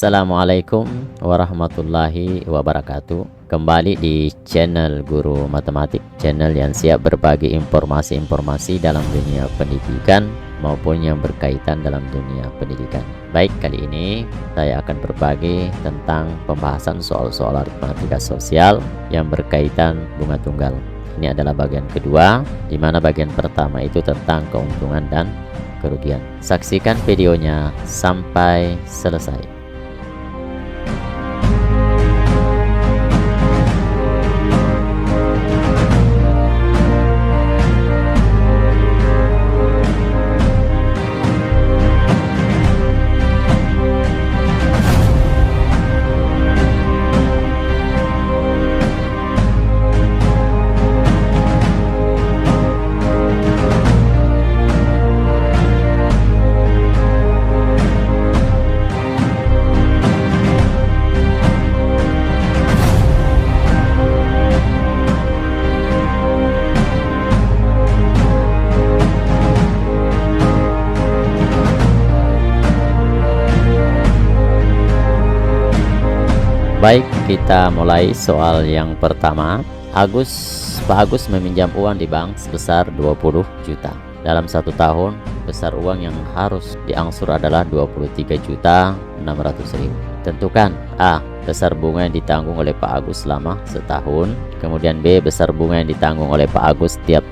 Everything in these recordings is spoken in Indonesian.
Assalamualaikum warahmatullahi wabarakatuh. Kembali di channel Guru Matematik, channel yang siap berbagi informasi-informasi dalam dunia pendidikan maupun yang berkaitan dalam dunia pendidikan. Baik, kali ini saya akan berbagi tentang pembahasan soal-soal aritmatika sosial yang berkaitan bunga tunggal. Ini adalah bagian kedua, di mana bagian pertama itu tentang keuntungan dan kerugian. Saksikan videonya sampai selesai. Baik, kita mulai soal yang pertama. Pak Agus meminjam uang di bank sebesar 20 juta. Dalam 1 tahun, besar uang yang harus diangsur adalah 23.600.000. Tentukan: A. Besar bunga yang ditanggung oleh Pak Agus selama setahun. Kemudian B. Besar bunga yang ditanggung oleh Pak Agus tiap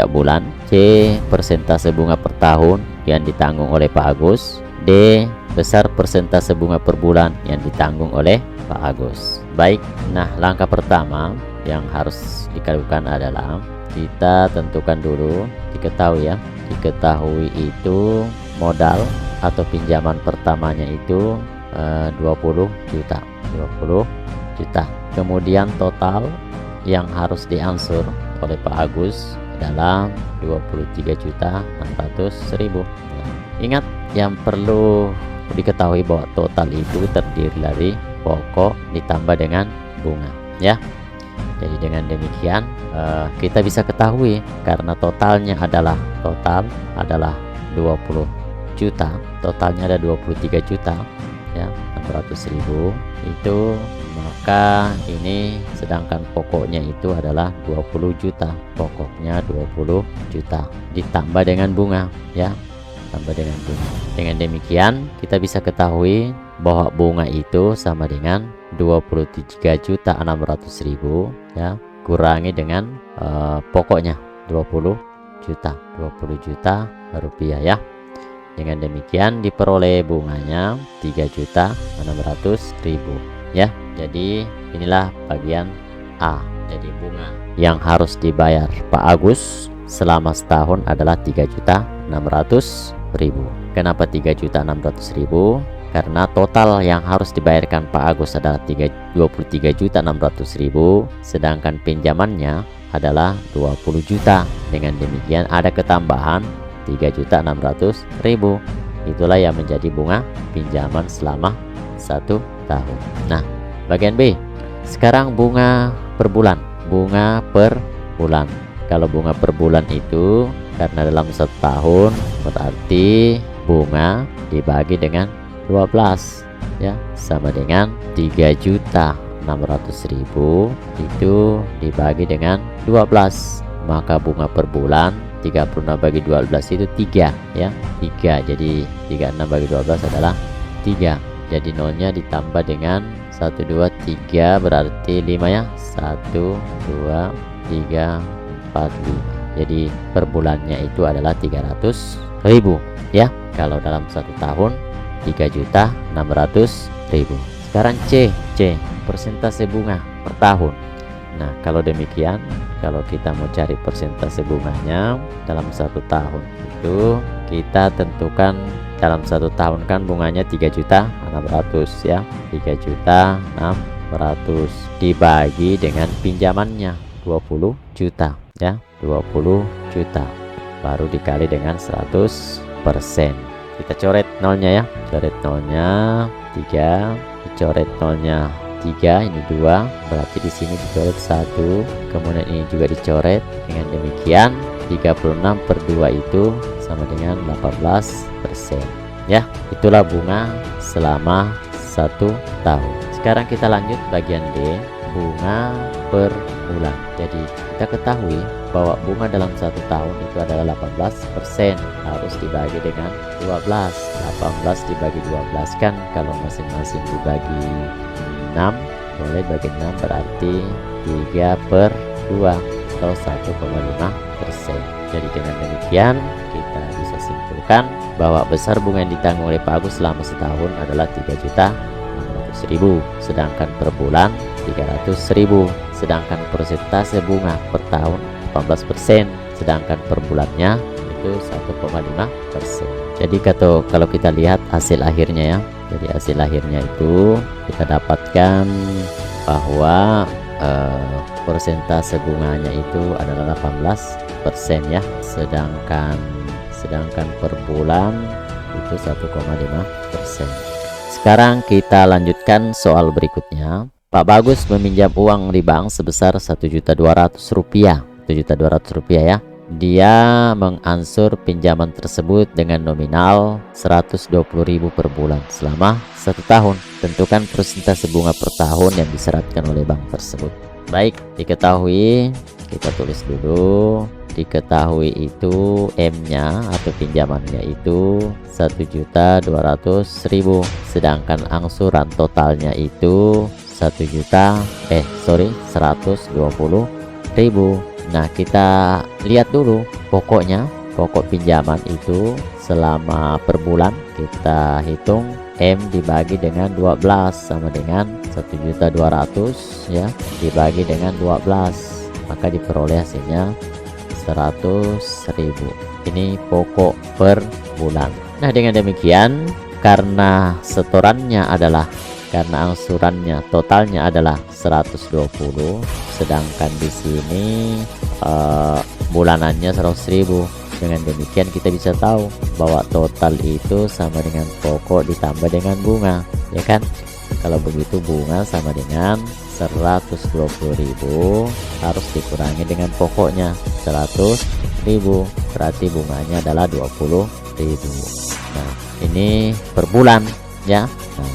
bulan. C. Persentase bunga per tahun yang ditanggung oleh Pak Agus. D. Besar persentase bunga per bulan yang ditanggung oleh Pak Agus. Baik, nah langkah pertama yang harus dilakukan adalah kita tentukan dulu, diketahui itu modal atau pinjaman pertamanya itu 20 juta. Kemudian total yang harus diangsur oleh Pak Agus adalah 23.600.000. Ingat, yang perlu diketahui bahwa total itu terdiri dari pokok ditambah dengan bunga, ya. Jadi dengan demikian kita bisa ketahui, karena total adalah 20 juta, totalnya ada 23 juta ya 600.000 itu, maka ini sedangkan pokoknya itu adalah 20 juta, pokoknya 20 juta ditambah dengan bunga, ya, tambah dengan bunga. Dengan demikian kita bisa ketahui bahwa bunga itu sama dengan 23.600.000 ya, kurangi dengan pokoknya 20 juta rupiah, ya. Dengan demikian diperoleh bunganya 3.600.000, ya. Jadi inilah bagian A. Jadi bunga yang harus dibayar Pak Agus selama setahun adalah 3.600.000. Kenapa 3.600.000? Karena total yang harus dibayarkan Pak Agus adalah 23.600.000, sedangkan pinjamannya adalah 20 juta. Dengan demikian ada ketambahan 3.600.000. Itulah yang menjadi bunga pinjaman selama 1 tahun. Nah, bagian B. Sekarang bunga per bulan. Kalau bunga per bulan itu, karena dalam 1 tahun, berarti bunga dibagi dengan 12, ya, sama dengan 3.600.000 itu dibagi dengan 12, maka bunga per bulan 36 bagi 12 itu 3, ya, 3. Jadi 36 bagi 12 adalah 3. Jadi nolnya ditambah dengan 1 2 3 berarti 5, ya. 1 2 3 4 5. Jadi per bulannya itu adalah 300.000, ya. Kalau dalam 1 tahun 3.600.000. Sekarang C, persentase bunga per tahun. Nah, kalau demikian, kalau kita mau cari persentase bunganya dalam 1 tahun itu, kita tentukan dalam 1 tahun kan bunganya 3.600.000, ya. 3.600.000 dibagi dengan pinjamannya 20 juta, ya. 20 juta baru dikali dengan 100%. Kita coret nolnya, ya. Coret nolnya 3, dicoret nolnya 3, ini 2, berarti di sini dicoret 1, kemudian ini juga dicoret. Dengan demikian 36/2 itu sama dengan 18%, ya. Itulah bunga selama 1 tahun. Sekarang kita lanjut bagian D, bunga per bulan. Jadi kita ketahui bahwa bunga dalam 1 tahun itu adalah 18%, harus dibagi dengan 12. 18 dibagi 12 kan kalau masing-masing dibagi 6, boleh bagi 6 berarti 3/2 atau 1,5%. Jadi dengan demikian kita bisa simpulkan bahwa besar bunga yang ditanggung oleh Pak Agus selama setahun adalah 3.600.000, sedangkan per bulan 300.000, sedangkan persentase bunga per tahun 18%, sedangkan per bulannya itu 1,5%. Jadi kalau kita lihat hasil akhirnya ya, jadi hasil akhirnya itu kita dapatkan bahwa persentase bunganya itu adalah 18% ya, sedangkan per bulan itu 1,5%. Sekarang kita lanjutkan soal berikutnya. Pak Bagus meminjam uang di bank sebesar Rp1.200.000, Rp1.200.000 ya. Dia mengansur pinjaman tersebut dengan nominal Rp120.000 per bulan selama 1 tahun. Tentukan persentase bunga per tahun yang diseratkan oleh bank tersebut. Baik, diketahui, kita tulis dulu. Diketahui itu M-nya atau pinjamannya itu Rp1.200.000, sedangkan angsuran totalnya itu Rp120.000. Nah, kita lihat dulu pokoknya, pokok pinjaman itu selama per bulan kita hitung M dibagi dengan 12 sama dengan 1.200.000 ya, dibagi dengan 12, maka diperoleh hasilnya 100.000. Ini pokok per bulan. Nah, dengan demikian karena angsurannya totalnya adalah 120, sedangkan di sini bulanannya 100.000. Dengan demikian kita bisa tahu bahwa total itu sama dengan pokok ditambah dengan bunga, ya kan? Kalau begitu bunga sama dengan 120.000 harus dikurangi dengan pokoknya 100.000, berarti bunganya adalah 20.000. Nah, ini per bulan ya. Nah,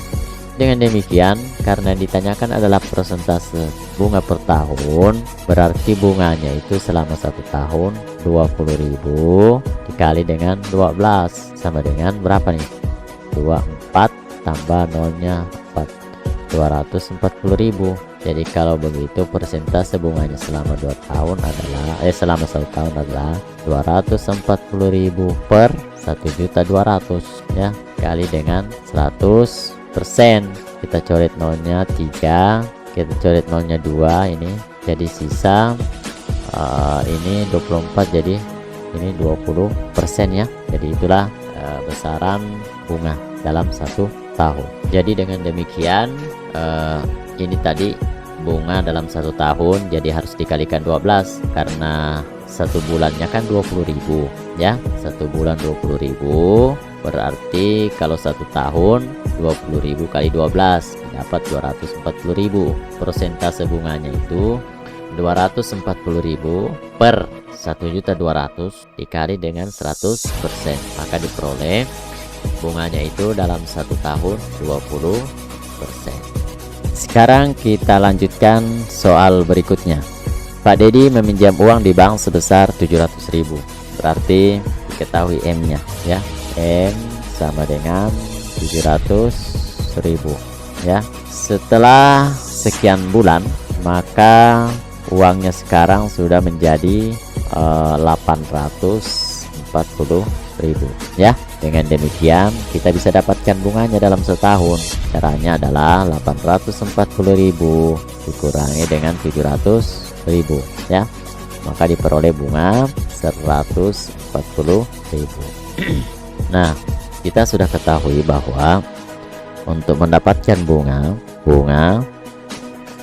dengan demikian karena ditanyakan adalah persentase bunga per tahun, berarti bunganya itu selama 1 tahun 20.000 dikali dengan 12 sama dengan berapa nih? 24 tambah nolnya 4, 240.000. Jadi kalau begitu persentase bunganya selama 2 tahun adalah selama 1 tahun adalah 240.000 per 1.200.000 ya, kali dengan 100%. Kita coret nolnya 3, kita coret nolnya 2, ini jadi sisa ini 24, jadi ini 20% ya. Jadi itulah besaran bunga dalam 1 tahun. Jadi dengan demikian ini tadi bunga dalam 1 tahun, jadi harus dikalikan 12 karena 1 bulannya kan 20.000 ya. 1 bulan 20.000 berarti kalau 1 tahun 20.000 kali 12 dapat 240.000. Persentase bunganya itu 240.000 per 1.200.000 dikali dengan 100%, maka diperoleh bunganya itu dalam 1 tahun 20%. Sekarang kita lanjutkan soal berikutnya. Pak Dedi meminjam uang di bank sebesar 700.000, berarti diketahui M-nya ya. M sama dengan 700.000 ya. Setelah sekian bulan maka uangnya sekarang sudah menjadi 840.000 ya. Dengan demikian kita bisa dapatkan bunganya dalam setahun. Caranya adalah 840.000 dikurangi dengan 700.000 ya, maka diperoleh bunga 140.000. Nah, kita sudah ketahui bahwa untuk mendapatkan bunga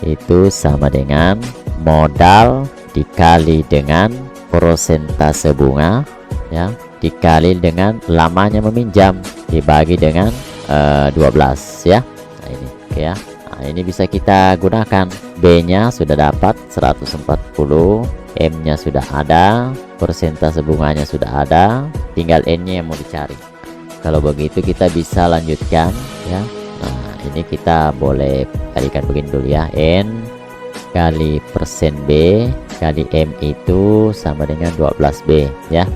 itu sama dengan modal dikali dengan persentase bunga ya, dikali dengan lamanya meminjam dibagi dengan 12 ya. Nah, ini ya. Nah, ini bisa kita gunakan. B-nya sudah dapat 140, M-nya sudah ada, persentase bunganya sudah ada, tinggal N-nya yang mau dicari. Kalau begitu kita bisa lanjutkan ya. Nah, ini kita boleh kalikan begini dulu ya. N kali persen B kali M itu sama dengan 12B ya.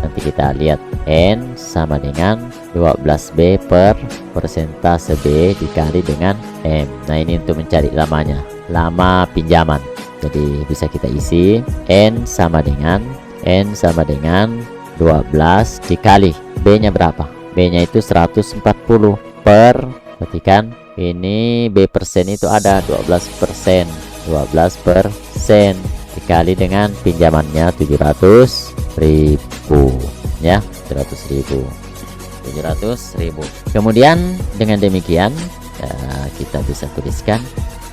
Nanti kita lihat N sama dengan 12B per persentase B dikali dengan M. Nah ini untuk mencari lamanya, lama pinjaman. Jadi bisa kita isi N sama dengan 12 dikali B nya berapa? B nya itu 140 per, perhatikan ini B persen itu ada 12%, 12% dikali dengan pinjamannya 700.000 ya, 700.000. Kemudian dengan demikian kita bisa tuliskan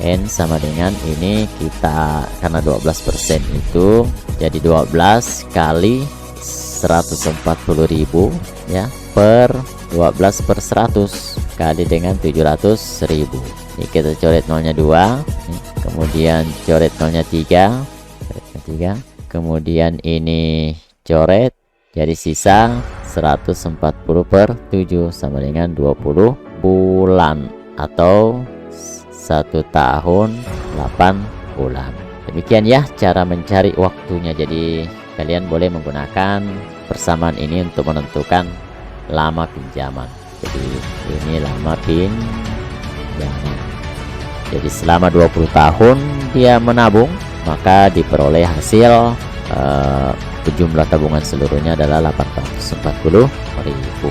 N sama dengan ini, kita karena 12% itu jadi 12 kali 140.000 ya, per 12 per 100 kali dengan 700.000. Ini kita coret nolnya 2 nih, kemudian coret nolnya 3, kemudian ini coret jadi sisa 140 per 7 sama dengan 20 bulan atau 1 tahun 8 bulan. Demikian ya cara mencari waktunya. Jadi kalian boleh menggunakan persamaan ini untuk menentukan lama pinjaman. Jadi ini lama pinjaman. Jadi selama 20 tahun dia menabung, maka diperoleh hasil jumlah tabungan seluruhnya adalah 840.000.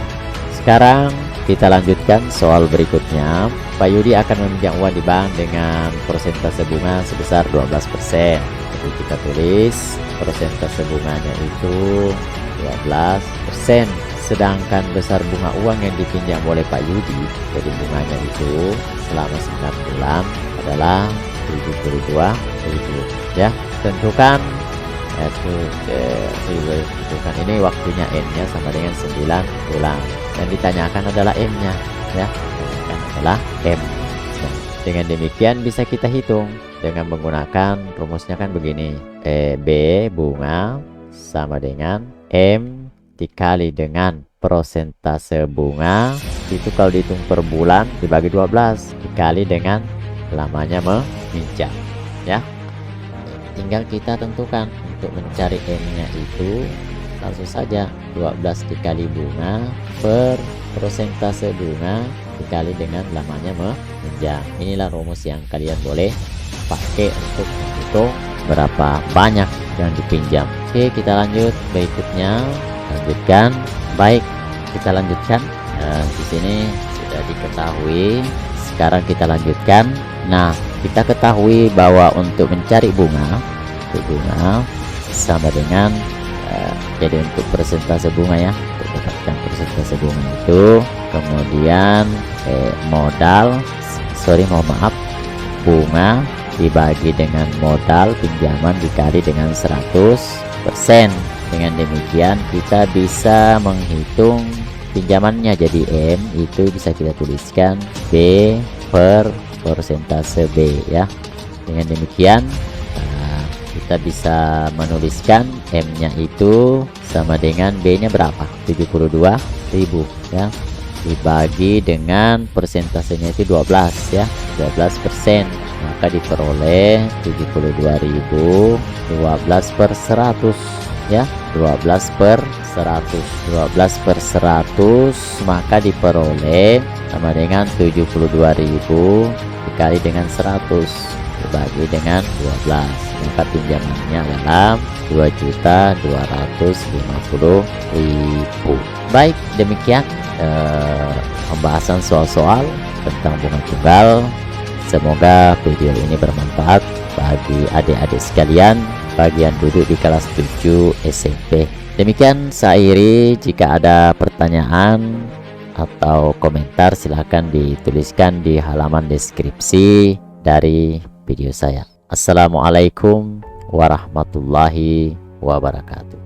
Sekarang kita lanjutkan soal berikutnya. Pak Yudi akan meminjam uang di bank dengan persentase bunga sebesar 12%. Jadi kita tulis persentase bunganya itu 12%. Sedangkan besar bunga uang yang dipinjam oleh Pak Yudi, jadi bunganya itu selama 9 bulan adalah 72.000 ya. Tentukan tentukan ini waktunya N-nya sama dengan 9 bulan. Dan ditanyakan adalah M-nya ya. Adalah M. Nah, dengan demikian bisa kita hitung dengan menggunakan rumusnya kan begini, B bunga sama dengan M dikali dengan persentase bunga itu kalau dihitung per bulan dibagi 12 dikali dengan lamanya meminjam ya. Tinggal kita tentukan untuk mencari M-nya itu langsung saja 12 dikali bunga per persentase bunga dikali dengan lamanya meminjam. Inilah rumus yang kalian boleh pakai untuk menghitung berapa banyak yang dipinjam. Oke, kita lanjut berikutnya. Lanjutkan. Baik, kita lanjutkan. Di sini sudah diketahui. Sekarang kita lanjutkan. Nah, kita ketahui bahwa untuk mencari bunga, sama dengan jadi untuk persentase bunga ya, untuk dapatkan persentase bunga itu kemudian bunga dibagi dengan modal pinjaman dikali dengan 100%. Dengan demikian kita bisa menghitung pinjamannya. Jadi M itu bisa kita tuliskan B per persentase B ya. Dengan demikian kita bisa menuliskan M-nya itu sama dengan B-nya berapa? 72.000 ya. Dibagi dengan persentasenya itu 12 ya, 12%. Maka diperoleh 72.000 12 per 100 ya, 12 per 100 maka diperoleh sama dengan 72.000 dikali dengan 100 dibagi dengan 12, maka pinjamannya adalah 2.250.000. Baik, demikian pembahasan soal-soal tentang bunga tunggal. Semoga video ini bermanfaat bagi adik-adik sekalian bagian duduk di kelas 7 SMP. Demikian saya akhiri. Jika ada pertanyaan atau komentar silahkan dituliskan di halaman deskripsi dari video saya. Assalamualaikum warahmatullahi wabarakatuh.